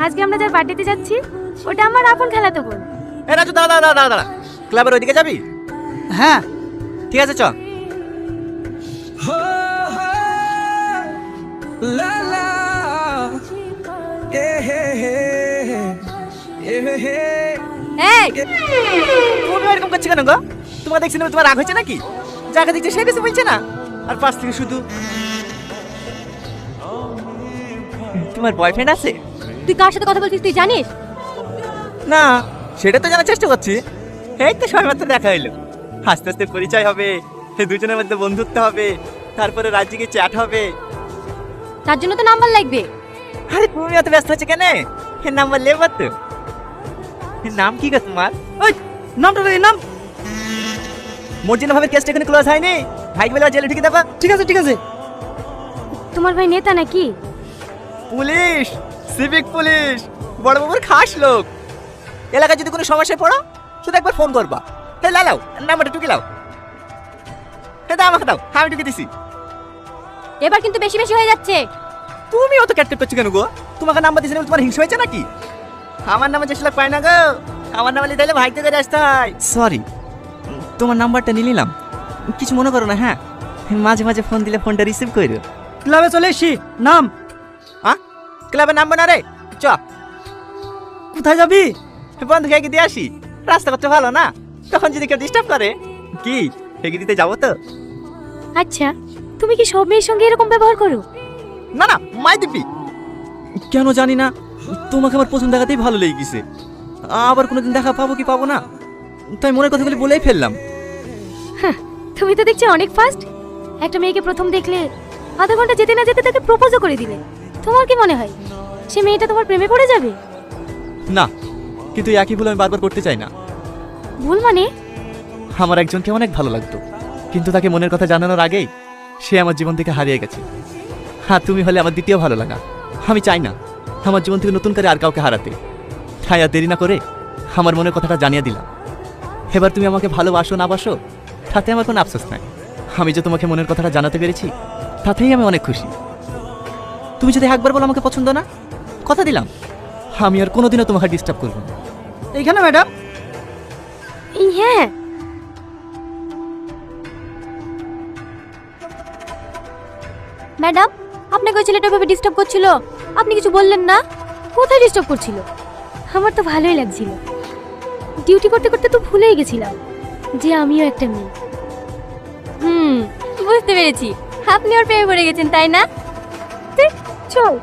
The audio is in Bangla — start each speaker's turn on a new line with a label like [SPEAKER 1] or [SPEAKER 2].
[SPEAKER 1] আজকে আমরা যার বার্থডেতে যাচ্ছি ওটা আমার আপন খালাতো বোন।
[SPEAKER 2] এ রাজু, দাঁড়া দাঁড়া দাঁড়া দাঁড়া, ক্লাবের ওইদিকে যাবি?
[SPEAKER 3] হ্যাঁ
[SPEAKER 2] ঠিক আছে, চ।
[SPEAKER 1] এই
[SPEAKER 2] তুমি এরকম করছো কেন গো? তোমার দেখছি না তোমার রাগ হয়েছে নাকি? যাকে দেখছে সে কিছু বলছে না, আর পাশ থেকে শুধু তোমার বয়ফ্রেন্ড আছে?
[SPEAKER 1] তুই কার সাথে কথা বলছিস তুই জানিস?
[SPEAKER 2] না, সেটা তো জানার চেষ্টা করছি। এই তো সবেমাত্র দেখা হইলো, আস্তে আস্তে পরিচয় হবে, দুজনের মধ্যে বন্ধুত্ব হবে, তারপরে রাজ্যে চ্যাট হবে।
[SPEAKER 1] তার জন্য তো নাম্বার লাগবে।
[SPEAKER 2] আরে তুমি এত ব্যস্ত হচ্ছে কেন? নাম্বার লেব তো। নাম কি গো তোমার?
[SPEAKER 3] ওই নামটা রে, নাম।
[SPEAKER 2] মর্জিনা ভাবে কেসটা এখানে ক্লোজ হয়নি, ভাই বলে জেলে ঢুকে দেবা।
[SPEAKER 3] ঠিক আছে ঠিক আছে।
[SPEAKER 1] তোমার ভাই নেতা নাকি?
[SPEAKER 2] পুলিশ, সিভিক পুলিশ, বড় বাবুর খাস লোক। এলাকায় যদি কোনো সমস্যায় পড়ো শুধু একবার ফোন করবা। হে লাও, নাম্বারটা টুকে লাও। হে দাও, আমাকে দাও, আমি টুকে দিছি।
[SPEAKER 1] এবার কিন্তু বেশি বেশি হয়ে যাচ্ছে।
[SPEAKER 2] তুমি অত ক্যাটকেট করছো কেন গো? তোমাকে নাম্বার দিয়েছি তোমার হিংসা হয়েছে নাকি? আমার নামে যেসব পায় না গো, আমার নামে দিলে ভাই থেকে আসতে হয়। সরি, তোমার নাম্বারটা নিয়ে নিলাম, কিছু মনে করো না। হ্যাঁ, মাঝে মাঝে ফোন দিলে ফোনটা রিসিভ করো।
[SPEAKER 3] ক্লাবে চলে এসছি, নাম।
[SPEAKER 2] ক্লাবের নাম্বার না রে, চ।
[SPEAKER 3] কোথায় যাবি?
[SPEAKER 2] বন্ধু খেয়ে দিয়ে আসি, রাস্তা করতে ভালো না, তখন যদি কেউ ডিস্টার্ব করে। কি হেগে দিতে যাবো তো?
[SPEAKER 1] আচ্ছা, তুমি কি সব মেয়ের সঙ্গে এরকম ব্যবহার করো?
[SPEAKER 2] না না, মাই দিবি কেন জানি না, তোমাকে আমার প্রথম দেখাতেই ভালো লেগে গেছে। আবার কোনোদিন দেখা পাবো কি পাবো না, তাই মনের কথাগুলি বলেই ফেললাম।
[SPEAKER 1] তুমি তো দেখছি অনেক ফাস্ট। একটা মেয়েকে প্রথম দেখলে আধা ঘন্টা যেতে না যেতে তাকে প্রপোজও করে দিলে। তোমার কি মনে হয় সে মেয়েটা তোমার প্রেমে পড়ে যাবে?
[SPEAKER 2] না, কিন্তু একই ভুল আমি বারবার করতে চাই না।
[SPEAKER 1] ভুল মানে?
[SPEAKER 2] আমার একজনকে অনেক ভালো লাগতো, কিন্তু তাকে মনের কথা জানানোর আগেই সে আমার জীবন থেকে হারিয়ে গেছে। হ্যাঁ, তুমি হলে আমার দ্বিতীয় ভালো লাগা। আমি চাই না আমার জীবন থেকে নতুন করে আর কাউকে হারাতে। তাই আর দেরি না করে আমার মনের কথাটা জানিয়ে দিলাম। এবার তুমি আমাকে ভালোবাসো না বাসো তাতে আমার কোনো আফসোস নাই। আমি যে তোমাকে মনের কথাটা জানাতে পেরেছি তাতেই আমি অনেক খুশি। তুমি যদি একবার বলো আমাকে পছন্দ না, কথা দিলাম আমি আর কোনোদিনও তোমাকে ডিস্টার্ব করবো না।
[SPEAKER 3] এইখানে ম্যাডাম।
[SPEAKER 1] হ্যাঁ, ম্যাডাম আপনাকে ওই ছেলেটা ভাবে ডিস্টার্ব করছিল, আপনি কিছু বললেন না? কোথায় ডিস্টার্ব করছিল? আমার তো ভালোই লাগছিল। ডিউটি করতে করতে তো ভুলেই গেছিলাম যে আমিও একটা মেয়ে। বুঝতে পেরেছি, আপনি ওর প্রেমে পড়ে গেছেন তাই না? চল।